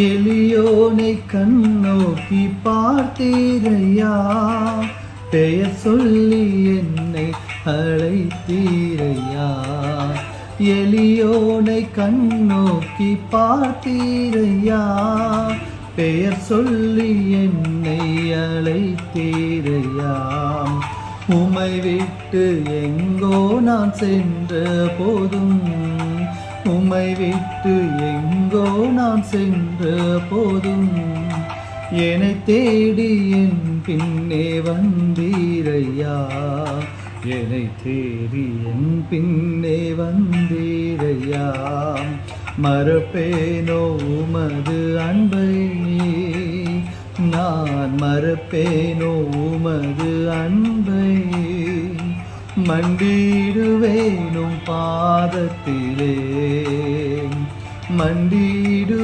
எளியோனை கண்ணோக்கி பார்த்தீரையா, பெயர் சொல்லி என்னை அழைத்தீரையா. எளியோனை கண்ணோக்கி பார்த்தீரையா, பெயர் சொல்லி என்னை அழைத்தீரையா. உமை விட்டு எங்கோ நான் சென்ற போதும், உமை விட்டு எங்கோ நான் சென்ற போதும், என்னை தேடி என் பின்னே வந்தீரையா. என்னை தேடி என் பின்னே வந்தீரையா. மறப்பேனோ உமது அன்பை, நான் மறப்பேனோ உமது அன்பை. மண்டிடுவேனும் பாதத்திலே, மண்டிடுவே